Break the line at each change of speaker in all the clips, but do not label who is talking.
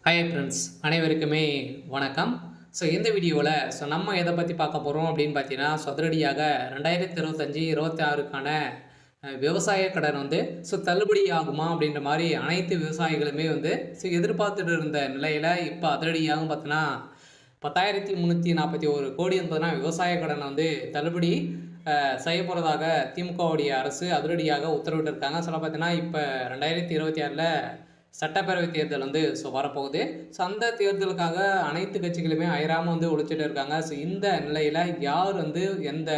Hi friends, அனைவருக்குமே வணக்கம். இந்த வீடியோவில் நம்ம எதை பற்றி பார்க்க போகிறோம் அப்படின்னு பார்த்தீங்கன்னா, அதிரடியாக 2025, 26க்கான விவசாய கடன் தள்ளுபடி ஆகுமா அப்படின்ற மாதிரி அனைத்து விவசாயிகளுமே எதிர்பார்த்துட்டு இருந்த நிலையில் இப்போ அதிரடியாக பார்த்தீங்கன்னா 10,341 கோடி என்பதுனா விவசாய கடனை தள்ளுபடி செய்ய போகிறதாக திமுகவுடைய அரசு அதிரடியாக உத்தரவிட்டிருக்காங்க. பார்த்தீங்கன்னா இப்போ 2026ல் சட்டப்பேரவை தேர்தல் வரப்போகுது. அந்த தேர்தலுக்காக அனைத்து கட்சிகளுமே அயராமல் உழைச்சிட்டு இருக்காங்க. இந்த நிலையில் யார் எந்த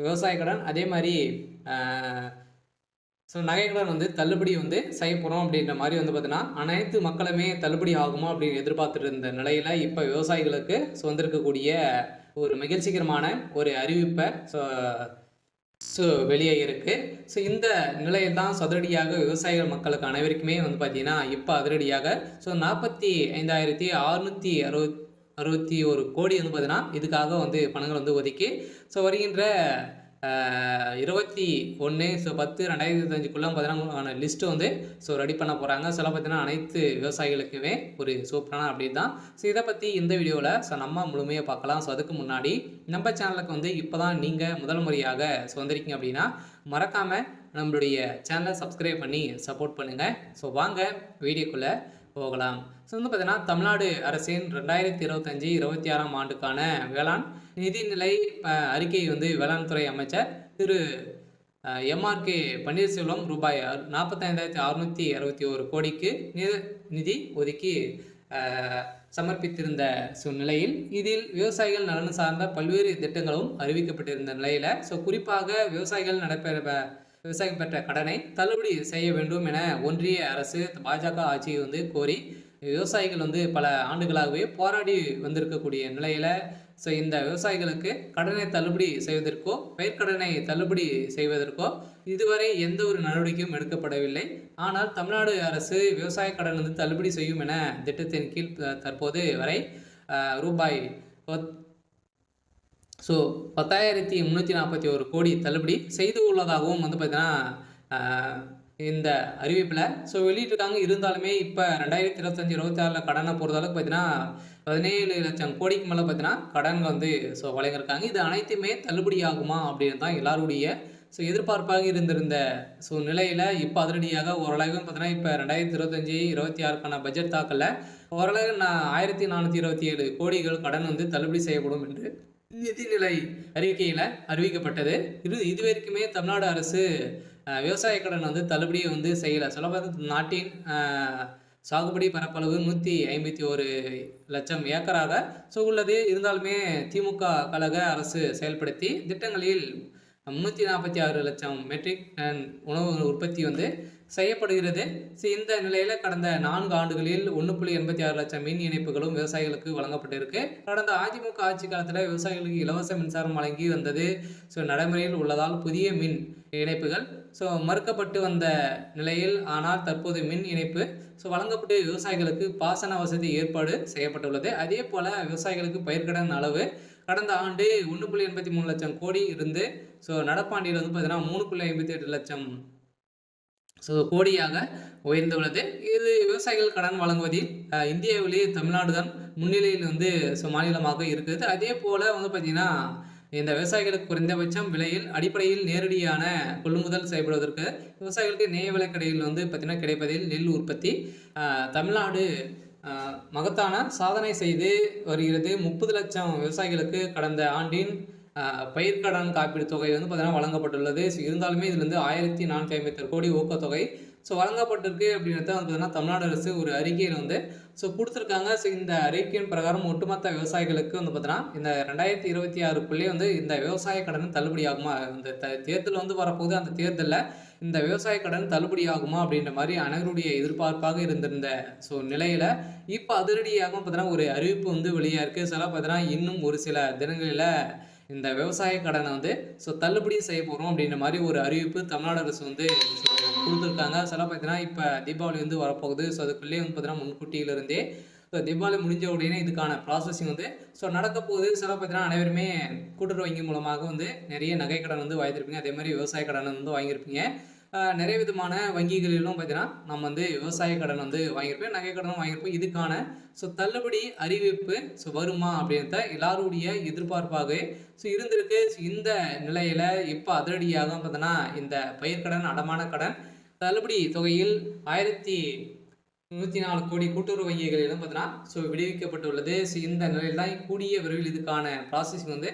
விவசாய கடன் அதே மாதிரி நகை கடன் தள்ளுபடி செய்ய போகிறோம் அப்படின்ற மாதிரி பார்த்தீங்கன்னா அனைத்து மக்களுமே தள்ளுபடி ஆகுமா அப்படின்னு எதிர்பார்த்துட்டு இருந்த நிலையில் இப்போ விவசாயிகளுக்கு வந்திருக்கக்கூடிய ஒரு மகிழ்ச்சிகரமான ஒரு அறிவிப்பை வெளியே இருக்குது. இந்த நிலையில் தான் அதிரடியாக விவசாயிகள் மக்களுக்கு அனைவருக்குமே பார்த்தீங்கன்னா இப்போ அதிரடியாக 45,661 கோடி பார்த்தீங்கன்னா இதுக்காக பணங்கள் ஒதுக்கி வருகின்ற 21/10/2025க்குள்ள பார்த்தீங்கன்னா லிஸ்ட்டு ரெடி பண்ண போகிறாங்க. பார்த்தீங்கன்னா அனைத்து விவசாயிகளுக்குமே ஒரு சூப்பரான அப்டேட் தான். இதை பற்றி இந்த வீடியோவில் நம்ம முழுமையாக பார்க்கலாம். அதுக்கு முன்னாடி நம்ம சேனலுக்கு இப்போ தான் நீங்கள் முதல் முறையாக வந்திருக்கீங்க அப்படின்னா மறக்காமல் நம்மளுடைய சேனலை சப்ஸ்கிரைப் பண்ணி சப்போர்ட் பண்ணுங்கள். வாங்க வீடியோக்குள்ளே போகலாம். பார்த்தீங்கன்னா தமிழ்நாடு அரசின் 2025-26ஆம் ஆண்டுக்கான வேளாண் நிதிநிலை அறிக்கை வேளாண் துறை அமைச்சர் திரு எம்ஆர்கே பன்னீர்செல்வம் ரூபாய் 45,661 கோடிக்கு நிதி ஒதுக்கி சமர்ப்பித்திருந்த நிலையில் இதில் விவசாயிகள் நலன் சார்ந்த பல்வேறு திட்டங்களும் அறிவிக்கப்பட்டிருந்த நிலையில் குறிப்பாக விவசாயம் பெற்ற கடனை தள்ளுபடி செய்ய வேண்டும் என ஒன்றிய அரசு பாஜக ஆட்சியை கோரி விவசாயிகள் பல ஆண்டுகளாகவே போராடி வந்திருக்கக்கூடிய நிலையில் இந்த விவசாயிகளுக்கு கடனை தள்ளுபடி செய்வதற்கோ பயிர்க்கடனை தள்ளுபடி செய்வதற்கோ இதுவரை எந்த ஒரு நடவடிக்கையும் எடுக்கப்படவில்லை. ஆனால் தமிழ்நாடு அரசு விவசாய கடன் தள்ளுபடி செய்யும் என திட்டத்தின் கீழ் தற்போது வரை ரூபாய் 10,341 கோடி தள்ளுபடி செய்து உள்ளதாகவும் பார்த்தீங்கன்னா இந்த அறிவிப்பில் வெளியிட்டிருக்காங்க. இருந்தாலுமே இப்போ 2025-26 கடனை பொறுத்தளவுக்கு பார்த்தீங்கன்னா 17 லட்சம் கோடிக்கு மேலே பார்த்தீங்கன்னா கடன் வழங்கியிருக்காங்க. இது அனைத்துமே தள்ளுபடி ஆகுமா அப்படின்னு தான் எல்லாருடைய எதிர்பார்ப்பாக இருந்திருந்த நிலையில் இப்போ அதிரடியாக ஓரளவு பார்த்தீங்கன்னா இப்போ 2025-26க்கான பட்ஜெட் தாக்கல ஓரளவு 1,427 கோடிகள் கடன் தள்ளுபடி செய்யப்படும் என்று நிதிநிலை அறிக்கையில் அறிவிக்கப்பட்டது. இதுவரைக்குமே தமிழ்நாடு அரசு விவசாய கடன் தள்ளுபடியை செய்யலை. சொல்லப்போது நாட்டின் சாகுபடி பரப்பளவு 151 லட்சம் ஏக்கராக உள்ளது. இருந்தாலுமே திமுக கழக அரசு செயல்படுத்தி திட்டங்களில் 346 லட்சம் மெட்ரிக் டன் உணவு உற்பத்தி செய்யப்படுகிறது. இந்த நிலையில் கடந்த 4 ஆண்டுகளில் 1.86 லட்சம் மின் இணைப்புகளும் விவசாயிகளுக்கு வழங்கப்பட்டிருக்கு. கடந்த அதிமுக ஆட்சி காலத்தில் விவசாயிகளுக்கு இலவச மின்சாரம் வழங்கி வந்தது நடைமுறையில் உள்ளதால் புதிய மின் இணைப்புகள் மறுக்கப்பட்டு வந்த நிலையில் ஆனால் தற்போது மின் இணைப்பு வழங்கப்பட்டு விவசாயிகளுக்கு பாசன வசதி ஏற்பாடு செய்யப்பட்டுள்ளது. அதே போல விவசாயிகளுக்கு பயிர்க்கடன் அளவு கடந்த ஆண்டு 1.83 லட்சம் கோடி இருந்து நடப்பாண்டில் பார்த்தீங்கன்னா 3.58 லட்சம் கோடியாக உயர்ந்துள்ளது. இது விவசாயிகள் கடன் வழங்குவதில் இந்தியாவிலேயே தமிழ்நாடு தான் முன்னிலையில் மாநிலமாக இருக்குது. அதே போல் பார்த்தீங்கன்னா இந்த விவசாயிகளுக்கு குறைந்தபட்சம் விலையில் அடிப்படையில் நேரடியான கொள்முதல் செய்யப்படுவதற்கு விவசாயிகளுக்கு நேய விலைக்கடையில் பார்த்தீங்கன்னா கிடைப்பதில் நெல் உற்பத்தி தமிழ்நாடு மகத்தான சாதனை செய்து வருகிறது. 30 லட்சம் விவசாயிகளுக்கு கடந்த ஆண்டின் பயிர்க்கடன் காப்பீடு தொகை பார்த்தீங்கன்னா வழங்கப்பட்டுள்ளது. இருந்தாலுமே இதில் 1,456 கோடி ஊக்கத்தொகை வழங்கப்பட்டிருக்கு அப்படின்றத பார்த்தீங்கன்னா தமிழ்நாடு அரசு ஒரு அறிக்கையில் கொடுத்துருக்காங்க. இந்த அறிக்கையின் பிரகாரம் ஒட்டுமொத்த விவசாயிகளுக்கு பார்த்தீங்கன்னா இந்த 2026க்குள்ளே இந்த விவசாய கடன் தள்ளுபடி ஆகுமா, இந்த தேர்தல் வரப்போகுது. அந்த தேர்தலில் இந்த விவசாய கடன் தள்ளுபடி ஆகுமா அப்படின்ற மாதிரி அனைவருடைய எதிர்பார்ப்பாக இருந்திருந்த நிலையில் இப்போ அதிரடியாக பார்த்தீங்கன்னா ஒரு அறிவிப்பு வெளியாக இருக்குது. பார்த்தீங்கன்னா இன்னும் ஒரு சில தினங்களில் இந்த விவசாய கடனை தள்ளுபடி செய்ய போகிறோம் அப்படின்ற மாதிரி ஒரு அறிவிப்பு தமிழ்நாடு அரசு கொடுத்துருக்காங்க. பார்த்தீங்கன்னா இப்போ தீபாவளி வரப்போகுது. அதுக்குள்ளேயே பார்த்தீங்கன்னா முன்கூட்டியிலிருந்தே தீபாவளி முடிஞ்ச உடனே இதுக்கான ப்ராசஸிங் நடக்க போகுது. பார்த்தீங்கன்னா அனைவருமே கூட்டுறவு வங்கி மூலமாக நிறைய நகை கடன் வாங்கியிருப்பீங்க. அதே மாதிரி விவசாய கடன் வாங்கியிருப்பீங்க. நிறைய விதமான வங்கிகளிலும் பார்த்தீங்கன்னா நம்ம வந்து விவசாய கடன் வந்து வாங்கியிருப்போம், நகை கடனும் வாங்கியிருப்போம். இதுக்கான தள்ளுபடி அறிவிப்பு வருமா அப்படின்றத எல்லாருடைய எதிர்பார்ப்பாகவே இருந்திருக்கு. இந்த நிலையில இப்போ அதிரடியாக பார்த்தீங்கன்னா இந்த பயிர்க்கடன், அடமான கடன் தள்ளுபடி தொகையில் 1104 கோடி கூட்டுறவு வங்கிகளிலும் பார்த்தீங்கன்னா விடுவிக்கப்பட்டுள்ளது. இந்த நிலையில் தான் கூடிய விரைவில் இதுக்கான ப்ராசஸிங் வந்து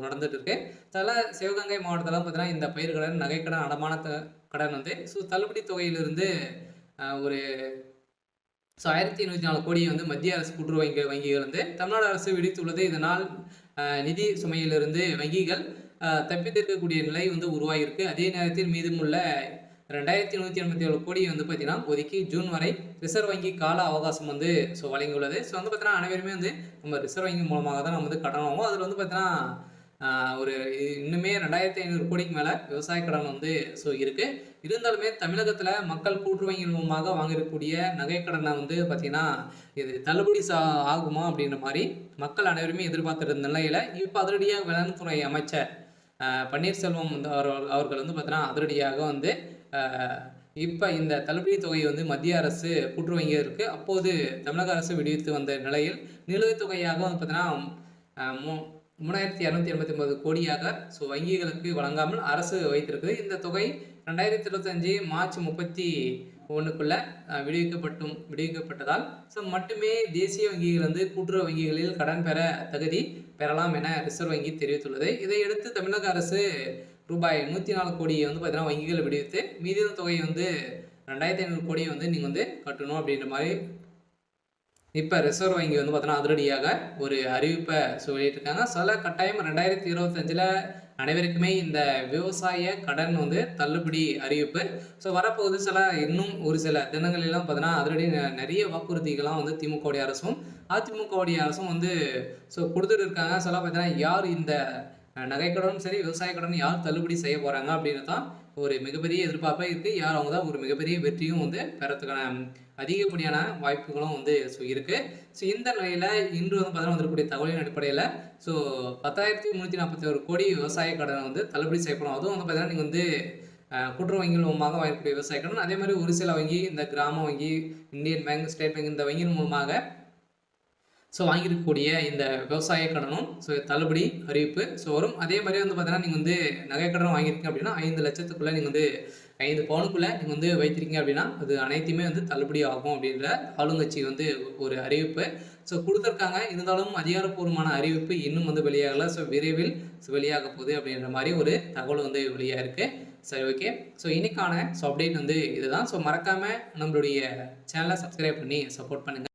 நடந்துட்டு இருக்கு. சிவகங்கை மாவட்டத்தில் பார்த்தீங்கன்னா இந்த பயிர்க்கடன், நகைக்கடன், அடமான கடன் வந்து தள்ளுபடி தொகையிலிருந்து ஒரு 1104 கோடி வந்து மத்திய அரசு கூட்டுறவு வங்கிகள் வந்து தமிழ்நாடு அரசு விடுத்துள்ளது. இதனால் நிதி சுமையிலிருந்து வங்கிகள் தப்பித்திருக்கக்கூடிய நிலை வந்து உருவாகியிருக்கு. அதே நேரத்தில் மீதமுள்ள 2187 கோடி வந்து பார்த்தீங்கன்னா ஒதுக்கி ஜூன் வரை ரிசர்வ் வங்கி கால அவகாசம் வந்து வழங்கியுள்ளது. வந்து பார்த்தீங்கன்னா அனைவருமே வந்து நம்ம ரிசர்வ் வங்கி மூலமாக தான் நம்ம வந்து கடன் வாங்குவோம். அதில் வந்து பார்த்தீங்கன்னா ஒரு இன்னுமே 2500 கோடிக்கு மேலே விவசாய கடன் வந்து இருக்கு. இருந்தாலுமே தமிழகத்தில் மக்கள் கூட்டுறவு வங்கிகள் மூலமாக வாங்கக்கூடிய நகைக்கடனை வந்து பார்த்தீங்கன்னா இது தள்ளுபடி ஆகுமா அப்படின்ற மாதிரி மக்கள் அனைவருமே எதிர்பார்த்திருந்த நிலையில் இப்போ அதிரடியாக வேளாண் துறை அமைச்சர் பன்னீர்செல்வம் வந்து அவர்கள் வந்து பார்த்தீங்கன்னா அதிரடியாக வந்து இப்போ இந்த தள்ளுபடி தொகையை வந்து மத்திய அரசு கூட்டுறவு வங்கியிற்கு அப்போது தமிழக அரசு விடுவித்து வந்த நிலையில் நிலுவைத் தொகையாக வந்து பார்த்தீங்கன்னா 3289 கோடியாக வங்கிகளுக்கு வழங்காமல் அரசு வைத்திருக்குது. இந்த தொகை 2025 மார்ச் 31க்குள்ள விடுவிக்கப்பட்டதால் மட்டுமே தேசிய வங்கிகள் வந்து கூட்டுறவு வங்கிகளில் கடன் பெற தகுதி பெறலாம் என ரிசர்வ் வங்கி தெரிவித்துள்ளது. இதையடுத்து தமிழக அரசு ரூபாய் 104 கோடியை வந்து பார்த்தீங்கன்னா வங்கிகளை விடுவித்து மீதியான தொகையை வந்து 2500 கோடியை வந்து நீங்கள் வந்து கட்டணும் அப்படின்ற மாதிரி இப்போ ரிசர்வ் வங்கி வந்து பார்த்தீங்கன்னா அதிரடியாக ஒரு அறிவிப்பை வெளியிட்டிருக்காங்க. கட்டாயம் 2025 அனைவருக்குமே இந்த விவசாய கடன் வந்து தள்ளுபடி அறிவிப்பு வரப்போகுது. இன்னும் ஒரு சில தினங்களெல்லாம் பார்த்தீங்கன்னா அதிரடி நிறைய வாக்குறுதிகள்லாம் வந்து திமுகவுடைய அரசும் அதிமுகவுடைய அரசும் வந்து கொடுத்துட்டு இருக்காங்க. பார்த்தீங்கன்னா யார் இந்த நகைக்கடனும் சரி விவசாய கடன் யார் தள்ளுபடி செய்ய போகிறாங்க அப்படின்னு தான் ஒரு மிகப்பெரிய எதிர்பார்ப்பாக இருக்குது. யார் அவங்க தான் ஒரு மிகப்பெரிய வெற்றியும் வந்து பெறத்துக்கான அதிகப்படியான வாய்ப்புகளும் வந்து இருக்குது. இந்த நிலையில் இன்று வந்து பார்த்தீங்கன்னா வந்திருக்கக்கூடிய தகவலின் அடிப்படையில் 10,341 கோடி விவசாய கடனை வந்து தள்ளுபடி செய்யப்படும். அதுவும் வந்து பார்த்தீங்கன்னா நீங்கள் வந்து கூட்டுறவு வங்கிகள் மூலமாக வாங்கக்கூடிய விவசாய கடன், அதே மாதிரி ஒரு சில வங்கி இந்த கிராம வங்கி, இந்தியன் பேங்க், ஸ்டேட் பேங்க் இந்த வங்கியின் மூலமாக வாங்கியிருக்கக்கூடிய இந்த விவசாய கடனும் தள்ளுபடி அறிவிப்பு வரும். அதே மாதிரி வந்து பார்த்தீங்கன்னா நீங்கள் வந்து நகைக்கடன் வாங்கியிருக்கீங்க அப்படின்னா 5 லட்சத்துக்குள்ளே நீங்கள் வந்து 5 பவுனுக்குள்ளே நீங்கள் வந்து வைத்திருக்கீங்க அப்படின்னா அது அனைத்துமே வந்து தள்ளுபடி ஆகும் அப்படின்ற ஆளுங்கட்சி வந்து ஒரு அறிவிப்பு கொடுத்துருக்காங்க. இருந்தாலும் அதிகாரப்பூர்வமான அறிவிப்பு இன்னும் வந்து வெளியாகலை. விரைவில் வெளியாக போகுது அப்படின்ற மாதிரி ஒரு தகவல் வந்து வெளியாக இருக்குது. சரி, ஓகே. இன்னைக்கான அப்டேட் வந்து இதுதான். மறக்காமல் நம்மளுடைய சேனலை சப்ஸ்கிரைப் பண்ணி சப்போர்ட் பண்ணுங்கள்.